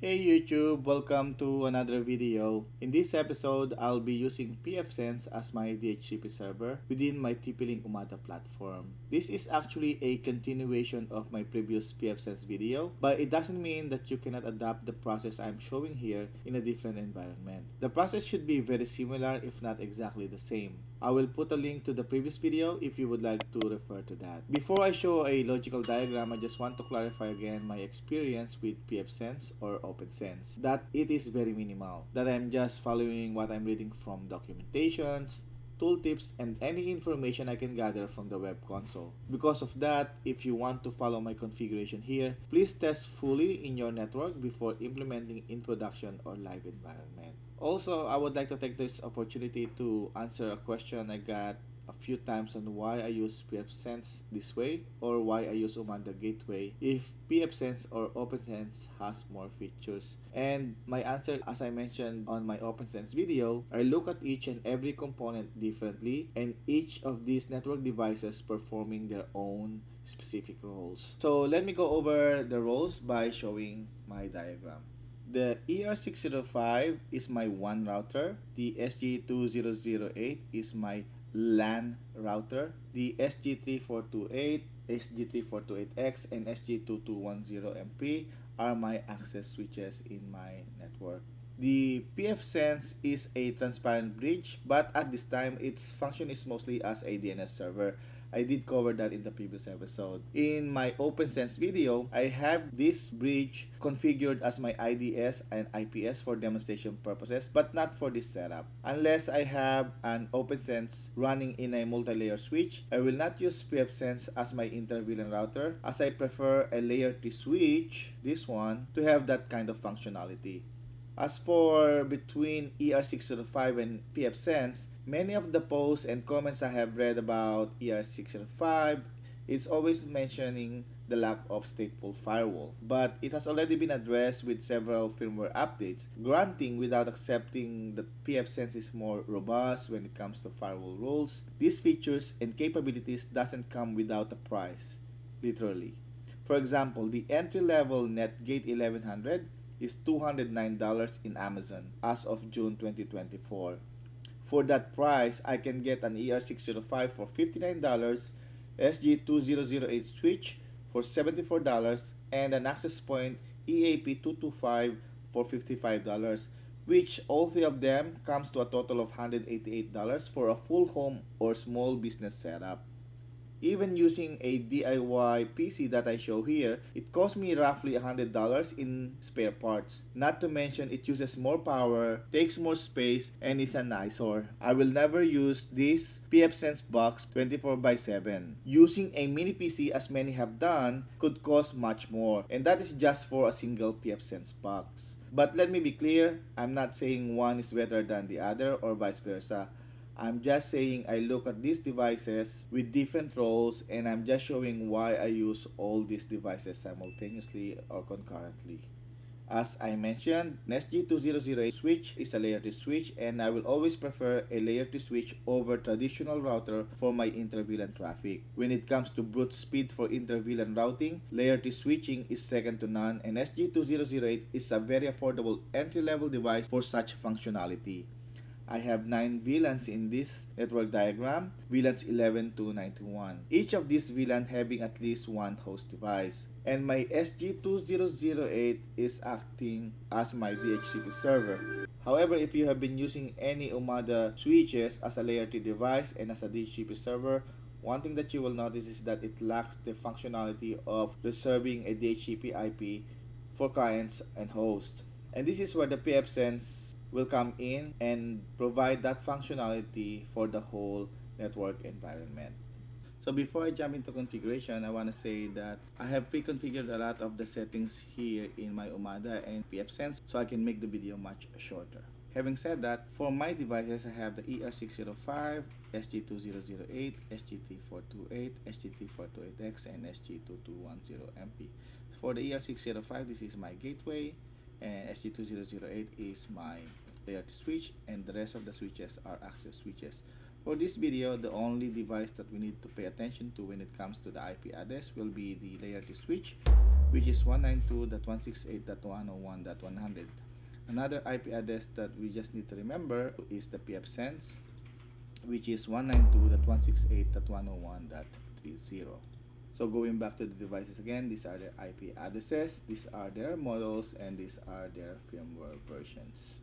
Hey YouTube, welcome to another video. In this episode, I'll be using pfSense as my DHCP server within my TP-Link Umada platform. This is actually a continuation of my previous pfSense video, but it doesn't mean that you cannot adapt the process I'm showing here in a different environment. The process should be very similar if not exactly the same. I will put a link to the previous video if you would like to refer to that. Before I show a logical diagram, I just want to clarify again my experience with pfSense or OpenSense. That it is very minimal. That I'm just following what I'm reading from documentations, tooltips, and any information I can gather from the web console. Because of that, if you want to follow my configuration here, please test fully in your network before implementing in production or live environment. Also, I would like to take this opportunity to answer a question I got a few times on why I use pfSense this way or why I use Umanda Gateway if pfSense or OpenSense has more features. And my answer, as I mentioned on my OpenSense video, I look at each and every component differently and each of these network devices performing their own specific roles. So let me go over the roles by showing my diagram. The ER605 is my WAN router. The SG2008 is my LAN router. The SG3428, SG3428X, and SG2210MP are my access switches in my network. The pfSense is a transparent bridge, but at this time, its function is mostly as a DNS server. I did cover that in the previous episode. In my OpenSense video, I have this bridge configured as my IDS and IPS for demonstration purposes, but not for this setup. Unless I have an OpenSense running in a multi-layer switch, I will not use pfSense as my inter-VLAN router, as I prefer a layer T switch, this one, to have that kind of functionality. As for between ER605 and pfSense, many of the posts and comments I have read about ER605, it's always mentioning the lack of stateful firewall, but it has already been addressed with several firmware updates, granting without accepting that pfSense is more robust when it comes to firewall rules. These features and capabilities doesn't come without a price, literally. For example, the entry-level Netgate 1100 is $209 in Amazon as of June 2024. For that price, I can get an ER605 for $59, SG2008 switch for $74, and an access point EAP225 for $55, which all three of them comes to a total of $188 for a full home or small business setup. Even using a DIY PC that I show here, it cost me roughly $100 in spare parts. Not to mention it uses more power, takes more space, and is an eyesore. I will never use this pfSense box 24 by 7. Using a mini PC as many have done could cost much more, and that is just for a single pfSense box. But let me be clear, I'm not saying one is better than the other or vice versa. I'm just saying I look at these devices with different roles and I'm just showing why I use all these devices simultaneously or concurrently. As I mentioned, an SG2008 switch is a layer 2 switch and I will always prefer a layer 2 switch over traditional router for my inter-VLAN traffic. When it comes to brute speed for inter-VLAN routing, layer 2 switching is second to none and SG2008 is a very affordable entry-level device for such functionality. I have 9 VLANs in this network diagram, VLANs 11 to 91. Each of these VLAN having at least one host device. And my SG2008 is acting as my DHCP server. However, if you have been using any Umada switches as a layer 2 device and as a DHCP server, one thing that you will notice is that it lacks the functionality of reserving a DHCP IP for clients and hosts. And this is where the pfSense will come in and provide that functionality for the whole network environment. So before I jump into configuration, I want to say that I have pre-configured a lot of the settings here in my Umada and pfSense so I can make the video much shorter. Having said that, for my devices, I have the ER605, SG2008, SGT428, SGT428X, and SG2210MP. For the ER605, this is my gateway, and SG2008 is my layer 2 switch, and the rest of the switches are access switches. For this video, the only device that we need to pay attention to when it comes to the IP address will be the layer 2 switch, which is 192.168.101.100. Another IP address that we just need to remember is the pfSense, which is 192.168.101.30. So going back to the devices again, these are their IP addresses, these are their models, and these are their firmware versions.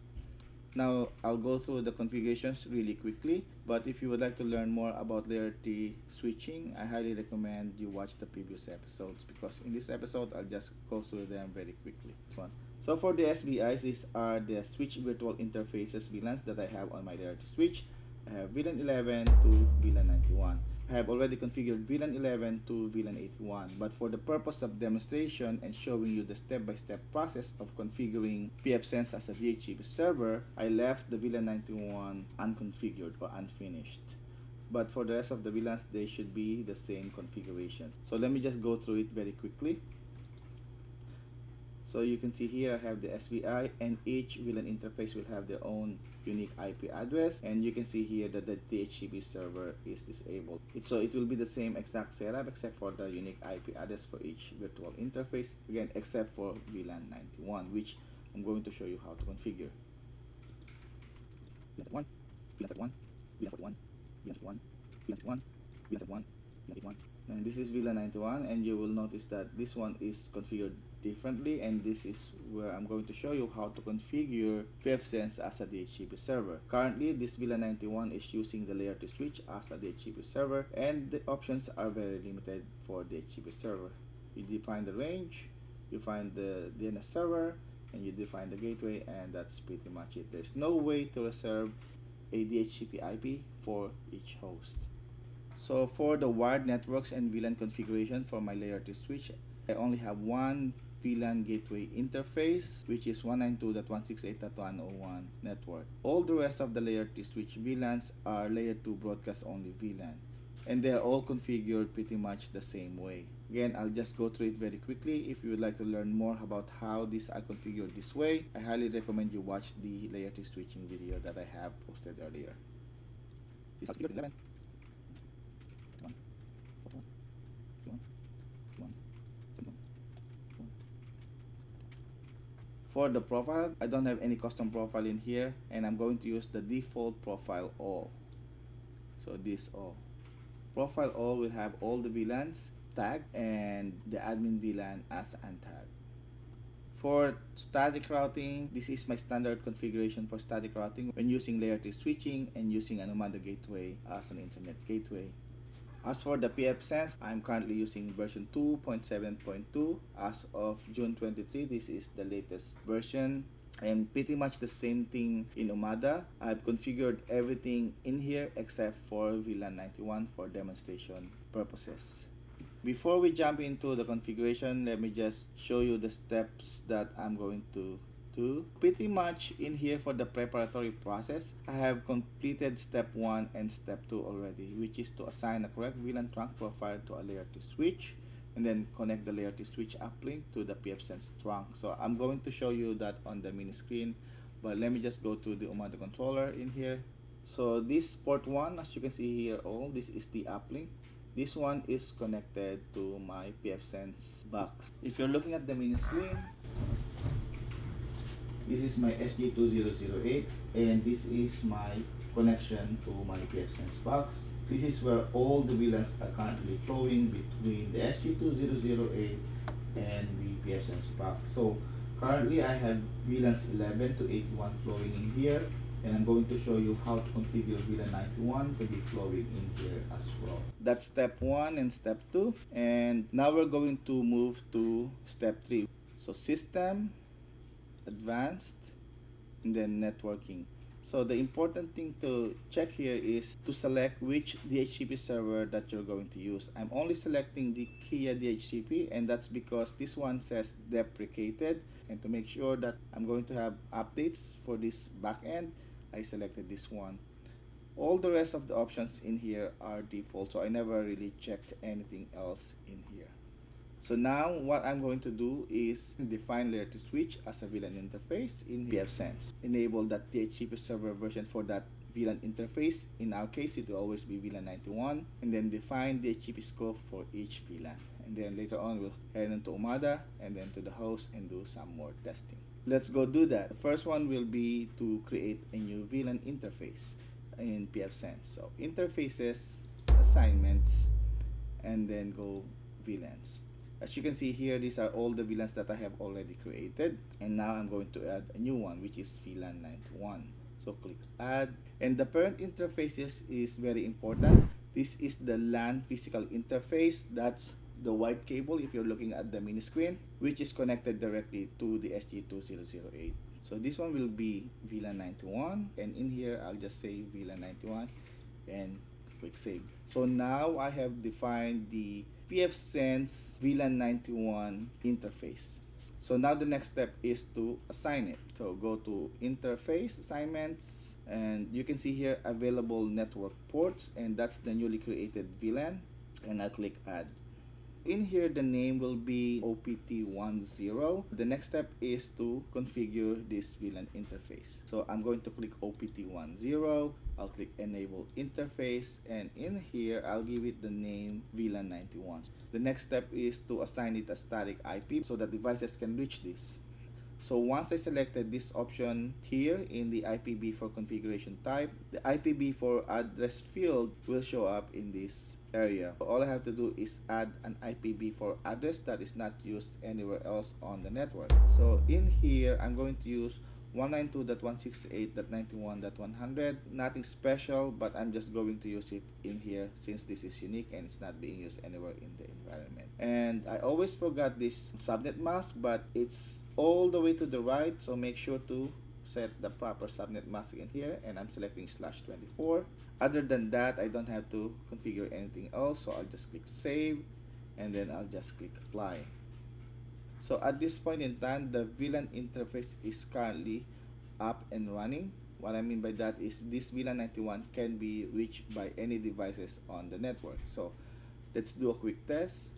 Now, I'll go through the configurations really quickly, but if you would like to learn more about layer 3 switching, I highly recommend you watch the previous episodes, because in this episode, I'll just go through them very quickly. This one. So for the SBIs, these are the switch virtual interfaces VLANs that I have on my layer 2 switch. I have VLAN 11 to VLAN 91. I have already configured VLAN 11 to VLAN 81, but for the purpose of demonstration and showing you the step-by-step process of configuring pfSense as a DHCP server, I left the VLAN 91 unconfigured or unfinished. But for the rest of the VLANs, they should be the same configuration. So let me just go through it very quickly. So you can see here I have the SBI, and each VLAN interface will have their own unique IP address, and you can see here that the DHCP server is disabled. So it will be the same exact setup except for the unique IP address for each virtual interface, again except for VLAN 91, which I'm going to show you how to configure. VLAN 1, VLAN 1, VLAN 41, VLAN 1, VLAN 1, VLAN 1, VLAN 1. And this is VLAN 91, and you will notice that this one is configured differently, and this is where I'm going to show you how to configure pfSense as a DHCP server. Currently, this VLAN 91 is using the layer 2 switch as a DHCP server, and the options are very limited for DHCP server. You define the range, you find the DNS server, and you define the gateway, and that's pretty much it. There's no way to reserve a DHCP IP for each host. So for the wired networks and VLAN configuration for my layer 2 switch, I only have one VLAN gateway interface, which is 192.168.101 network. All the rest of the layer 2 switch VLANs are layer 2 broadcast only VLAN, and they are all configured pretty much the same way. Again, I'll just go through it very quickly. If you would like to learn more about how these are configured this way, I highly recommend you watch the layer 2 switching video that I have posted earlier. This is 11. For the profile, I don't have any custom profile in here, and I'm going to use the default profile all. So this all. Profile all will have all the VLANs tagged and the admin VLAN as untagged. For static routing, this is my standard configuration for static routing when using layer 2 switching and using an Umada gateway as an internet gateway. As for the pfSense, I'm currently using version 2.7.2 as of June 23. This is the latest version, and pretty much the same thing in Umada. I've configured everything in here except for VLAN 91 for demonstration purposes. Before we jump into the configuration, let me just show you the steps that I'm going to do. Pretty much in here for the preparatory process, I have completed step 1 and step 2 already, which is to assign a correct VLAN trunk profile to a layer 2 switch, and then connect the layer 2 switch uplink to the pfSense trunk. So I'm going to show you that on the mini screen, but let me just go to the Umada controller in here. So this port 1, as you can see here, all this is the uplink. This one is connected to my pfSense box. If you're looking at the mini screen, this is my SG2008, and this is my connection to my pfSense box. This is where all the VLANs are currently flowing between the SG2008 and the pfSense box. So currently I have VLANs 11 to 81 flowing in here, and I'm going to show you how to configure VLAN 91 to be flowing in here as well. That's step 1 and step 2, and now we're going to move to step 3. So system, advanced, and then networking. So the important thing to check here is to select which DHCP server that you're going to use. I'm only selecting the Kia DHCP, and that's because this one says deprecated, and to make sure that I'm going to have updates for this backend, I selected this one. All the rest of the options in here are default, so I never really checked anything else in here. So now what I'm going to do is define layer 2 switch as a VLAN interface in pfSense. Enable that DHCP server version for that VLAN interface. In our case, it will always be VLAN 91, and then define DHCP scope for each VLAN. and then later on we'll head into Umada and then to the host and do some more testing. Let's go do that. The first one will be to create a new VLAN interface in pfSense. So interfaces, assignments, and then go VLANs. As you can see here, these are all the VLANs that I have already created, and now I'm going to add a new one, which is VLAN 91. So click add, and the parent interfaces is very important. This is the LAN physical interface. That's the white cable if you're looking at the mini screen, which is connected directly to the SG2008. So this one will be VLAN 91, and in here I'll just say VLAN 91 and click save. So now I have defined the pfSense VLAN 91 interface. So now the next step is to assign it. So go to interface assignments, and you can see here available network ports, and that's the newly created VLAN, and I'll click add. In here, the name will be OPT10. The next step is to configure this VLAN interface. So I'm going to click OPT10. I'll click enable interface, and in here I'll give it the name VLAN 91. The next step is to assign it a static IP so that devices can reach this. So once I selected this option here in the IPv4 configuration type, the IPv4 address field will show up in this area. All I have to do is add an IPv4 address that is not used anywhere else on the network. So in here, I'm going to use 192.168.91.100. Nothing special, but I'm just going to use it in here since this is unique and it's not being used anywhere in the environment. And I always forgot this subnet mask, but it's all the way to the right, so make sure to set the proper subnet mask in here, and I'm selecting /24. Other than that, I don't have to configure anything else, so I'll just click save, and then I'll just click apply. So at this point in time, the VLAN interface is currently up and running. What I mean by that is this VLAN 91 can be reached by any devices on the network. So let's do a quick test.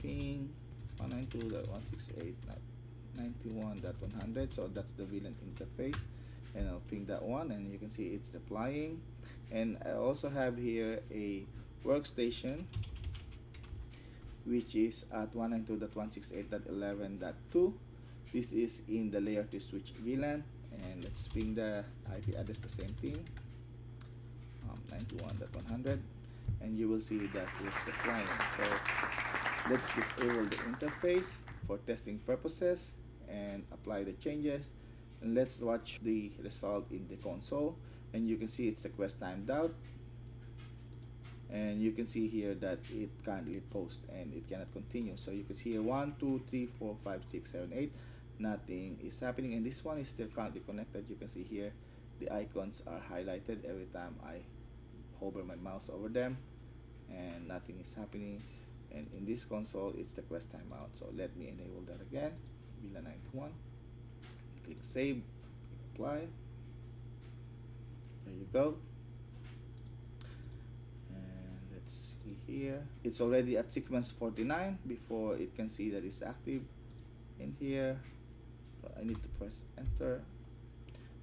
Ping 192.168.91.100. So that's the VLAN interface, and I'll ping that one, and you can see it's replying. And I also have here a workstation which is at 192.168.11.2. This is in the layer 2 switch VLAN, and let's ping the IP address, the same thing, 91.100, and you will see that it's applying. So let's disable the interface for testing purposes and apply the changes, and let's watch the result in the console, and you can see it's request timed out. And you can see here that it currently posts and it cannot continue. So you can see here 1, 2, 3, 4, 5, 6, 7, 8. Nothing is happening, and this one is still currently connected. You can see here the icons are highlighted every time I hover my mouse over them, and nothing is happening. And in this console, it's the request timeout. So let me enable that again. VLAN 91. Click save. Click apply. There you go. Here it's already at sequence 49 before it can see that it's active in here. So I need to press enter.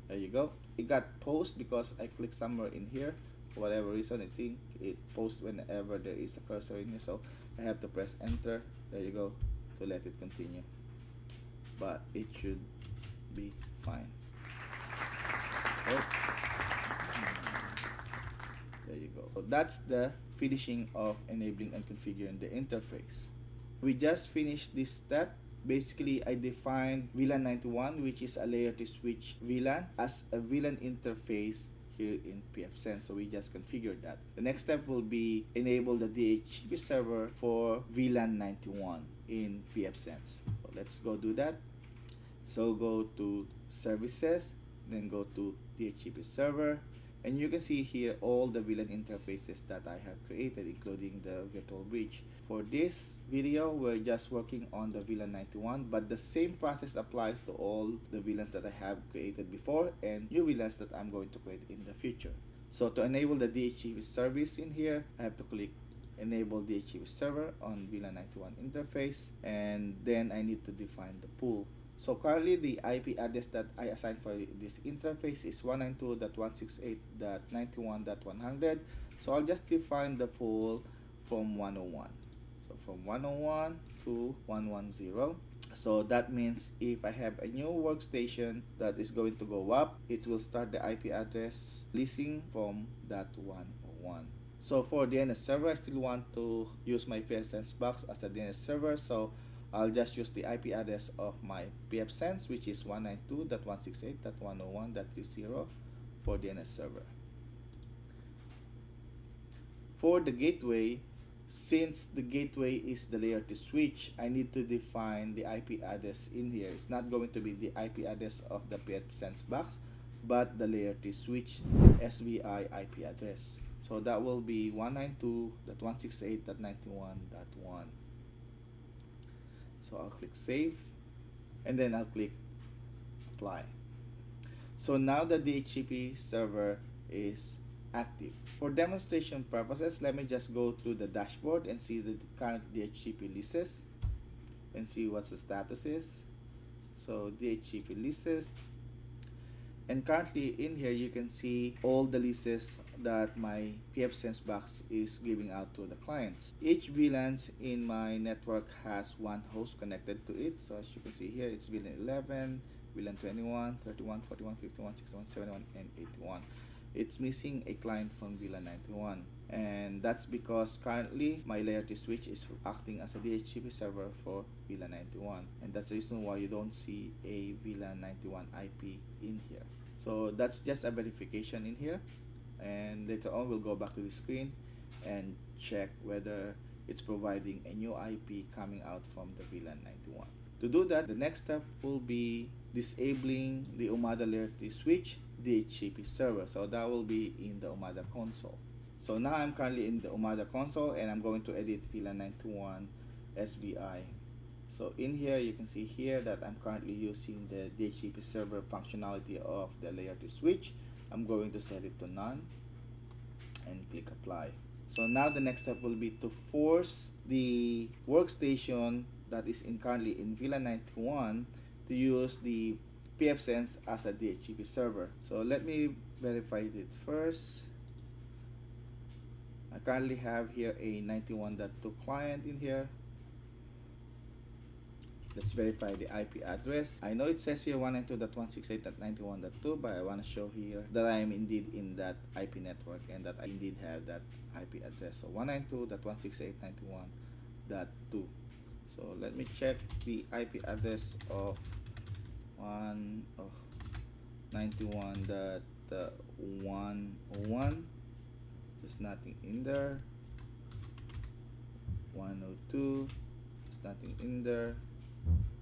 There you go. It got post because I clicked somewhere in here. For whatever reason, I think it posts whenever there is a cursor in here, so I have to press enter. There you go, to let it continue, but it should be fine. Oh. There you go. So that's the finishing of enabling and configuring the interface. We just finished this step. Basically, I defined VLAN 91, which is a layer 2 switch VLAN, as a VLAN interface here in pfSense. So we just configured that. The next step will be enable the DHCP server for VLAN 91 in pfSense. So let's go do that. So go to services, then go to DHCP server, and you can see here all the VLAN interfaces that I have created, including the virtual bridge. For this video, we're just working on the VLAN 91, but the same process applies to all the VLANs that I have created before and new VLANs that I'm going to create in the future. So to enable the DHCP service in here, I have to click enable DHCP server on VLAN 91 interface, and then I need to define the pool. So currently the IP address that I assigned for this interface is 192.168.91.100. So I'll just define the pool from 101. from 101 to 110. So that means if I have a new workstation that is going to go up, it will start the IP address listing from that 101. So for DNS server, I still want to use my pfSense box as the DNS server. So I'll just use the IP address of my pfSense, which is 192.168.101.30 for DNS server. For the gateway, since the gateway is the layer 2 switch, I need to define the IP address in here. It's not going to be the IP address of the pfSense box, but the layer 2 switch SVI IP address. So that will be 192.168.91.1. So I'll click save, and then I'll click apply. So now the DHCP server is active. For demonstration purposes, let me just go through the dashboard and see the current DHCP leases and see what the status is. So DHCP leases, and currently in here you can see all the leases that my pfSense box is giving out to the clients. Each VLANs in my network has one host connected to it. So as you can see here, it's VLAN 11, VLAN 21, 31, 41, 51, 61, 71, and 81. It's missing a client from VLAN 91, and that's because currently my layer 2 switch is acting as a DHCP server for VLAN 91, and that's the reason why you don't see a VLAN 91 IP in here. So that's just a verification in here, and later on we'll go back to the screen and check whether it's providing a new IP coming out from the VLAN 91. To do that, the next step will be disabling the Umada layer 3 switch DHCP server. So that will be in the Umada console. So now I'm currently in the Umada console, and I'm going to edit VLAN 91 SVI. So in here you can see here that I'm currently using the DHCP server functionality of the layer 2 switch. I'm going to set it to none and click apply. So now the next step will be to force the workstation that is currently in VLAN 91 to use the pfSense as a DHCP server. So let me verify it first. I currently have here a 91.2 client in here. Let's verify the IP address. I know it says here 192.168.91.2, but I want to show here that I am indeed in that IP network and that I indeed have that IP address. So 192.168.91.2. So let me check the IP address of 91.101. There's nothing in there. 102, there's nothing in there.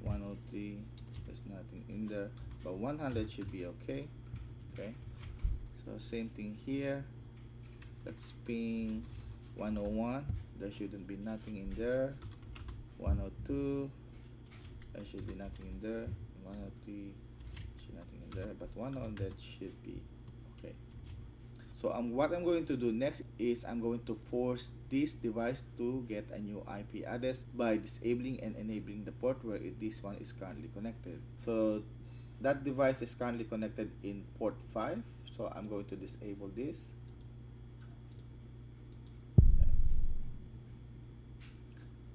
103, there's nothing in there, but 100 should be okay. So same thing here. Let's ping 101, there shouldn't be nothing in there. 102, there should be nothing in there. 103, should nothing in there, but 100 should be okay. So what I'm going to do next is I'm going to force this device to get a new IP address by disabling and enabling the port where this one is currently connected. So that device is currently connected in port 5. So I'm going to disable this.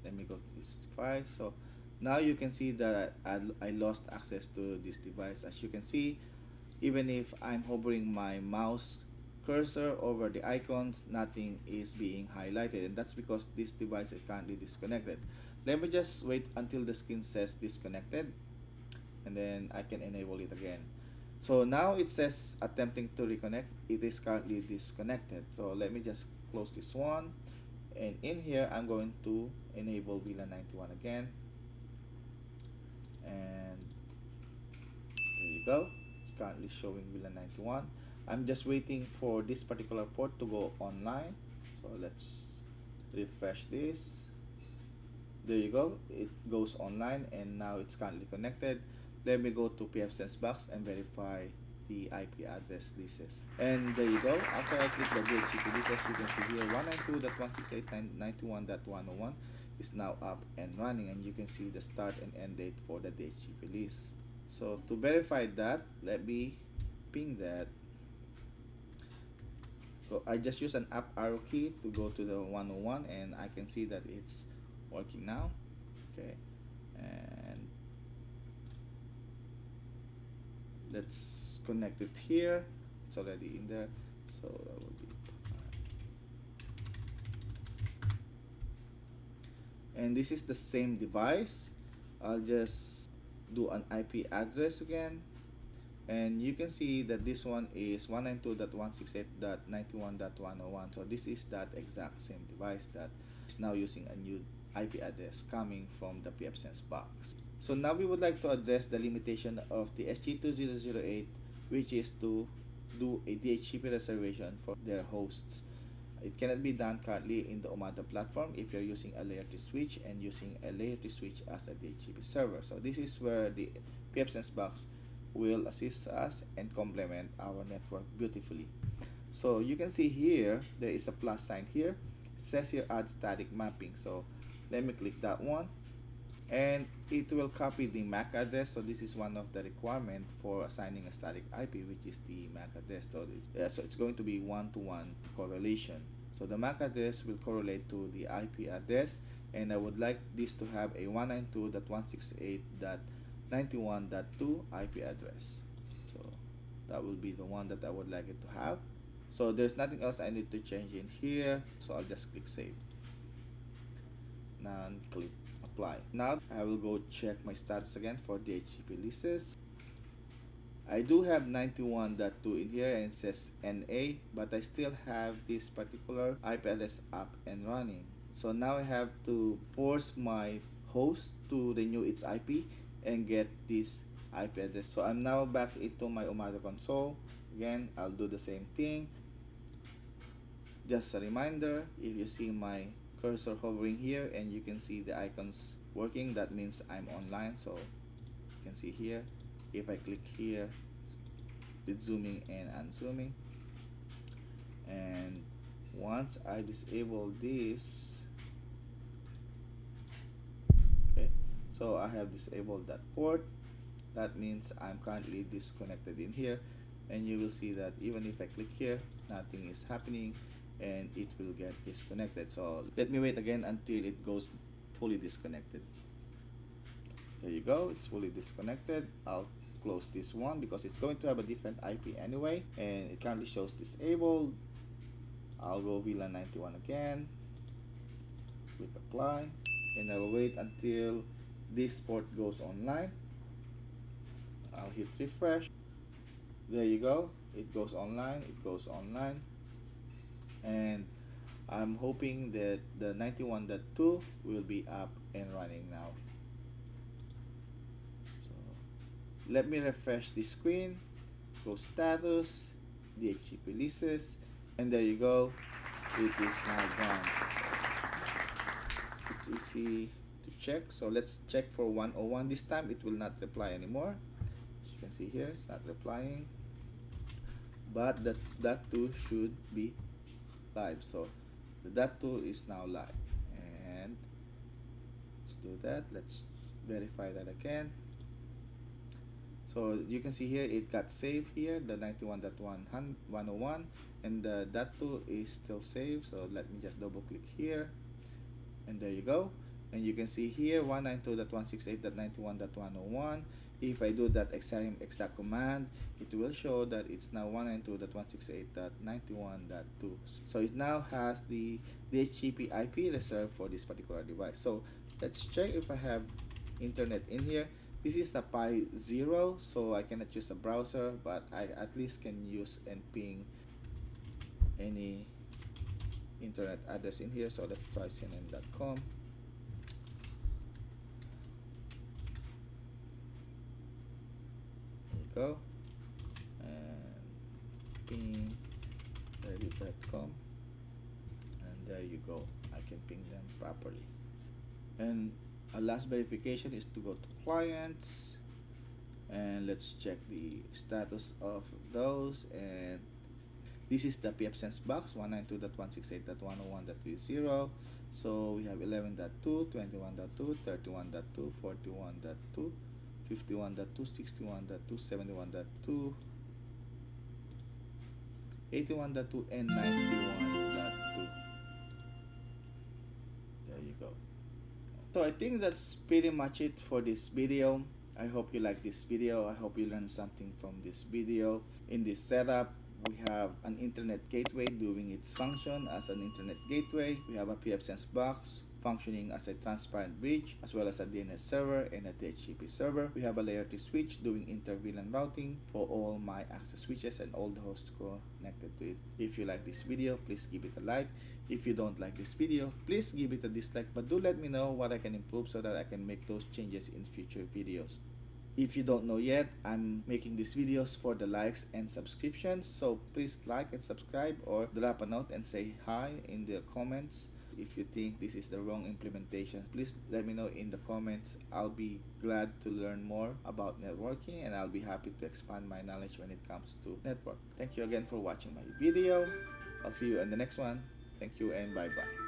Let me go to this device. So now you can see that I lost access to this device. As you can see, even if I'm hovering my mouse cursor over the icons, nothing is being highlighted, and that's because this device is currently disconnected. Let me just wait until the screen says disconnected, and then I can enable it again. So now it says attempting to reconnect. It is currently disconnected. So let me just close this one, and in here I'm going to enable VLAN 91 again, and there you go. It's currently showing VLAN 91. I'm just waiting for this particular port to go online. So let's refresh this. There you go, it goes online, and now it's currently connected. Let me go to pfSense box and verify the IP address leases. And there you go. After I click the DHCP leases, you can see here 192.168.91.101 is now up and running, and you can see the start and end date for the DHCP lease. So to verify that, let me ping that. So I just use an up arrow key to go to the 101, and I can see that it's working now. Okay, and let's connect it here. It's already in there, so that will be, and this is the same device. I'll just do an IP address again, and you can see that this one is 192.168.91.101. So this is that exact same device that is now using a new IP address coming from the pfSense box. So now we would like to address the limitation of the SG2008, which is to do a DHCP reservation for their hosts. It cannot be done currently in the Omada platform if you're using a layer 2 switch and using a layer 2 switch as a DHCP server. So this is where the pfSense box will assist us and complement our network beautifully. So you can see here there is a plus sign here. It says here add static mapping. So let me click that one, and it will copy the MAC address. So this is one of the requirement for assigning a static IP, which is the MAC address. So it's going to be one-to-one correlation. So the MAC address will correlate to the IP address, and I would like this to have a 192.168.91.2 IP address. So that will be the one that I would like it to have. So there's nothing else I need to change in here, so I'll just click save. Now click apply. Now I will go check my status again for DHCP leases. I do have 91.2 in here and it says NA, but I still have this particular IP address up and running. So now I have to force my host to renew its IP and get this IP address. So I'm now back into my Omada console. Again, I'll do the same thing. Just a reminder, if you see my cursor hovering here and you can see the icons working, that means I'm online. So you can see here, if I click here, it's zooming and unzooming. And once I disable this, okay, so I have disabled that port. That means I'm currently disconnected in here, and you will see that even if I click here, nothing is happening and it will get disconnected. So let me wait again until it goes fully disconnected. There you go, it's fully disconnected. I'll close this one because it's going to have a different IP anyway, and it currently shows disabled. I'll go VLAN 91 again, click apply, and I'll wait until this port goes online. I'll hit refresh. There you go, it goes online, and I'm hoping that the 91.2 will be up and running now. So let me refresh the screen, go status, DHCP leases, and there you go, it is now gone. It's easy to check. So let's check for 101. This time it will not reply anymore. As you can see here, it's not replying, but that too should be live. So the .2 is now live, and let's do that. Let's verify that again. So you can see here it got saved here, the 91.101, and the .2 is still saved. So let me just double click here, and there you go. And you can see here 192.168.91.101. If I do that exact command, it will show that it's now 192.168.91.2. So it now has the DHCP IP reserved for this particular device. So let's check if I have internet in here. This is a Pi 0, so I cannot use the browser, but I at least can use and ping any internet address in here. So let's try cnn.com. Go and ping reddit.com, and there you go, I can ping them properly. And a last verification is to go to clients, and let's check the status of those. And this is the pfSense box 192.168.101.30. so we have 11.2, 21.2, 31.2, 41.2, 51.2, 61.2, 71.2, 81.2, and 91.2. There you go. So I think that's pretty much it for this video. I hope you like this video. I hope you learned something from this video. In this setup, we have an internet gateway doing its function as an internet gateway. We have a pfSense box functioning as a transparent bridge, as well as a DNS server and a DHCP server. We have a layer 2 switch doing inter-VLAN routing for all my access switches and all the hosts connected to it. If you like this video, please give it a like. If you don't like this video, please give it a dislike, but do let me know what I can improve so that I can make those changes in future videos. If you don't know yet, I'm making these videos for the likes and subscriptions, so please like and subscribe or drop a note and say hi in the comments. If you think this is the wrong implementation, please let me know in the comments. I'll be glad to learn more about networking, and I'll be happy to expand my knowledge when it comes to network. Thank you again for watching my video. I'll see you in the next one. Thank you and bye bye.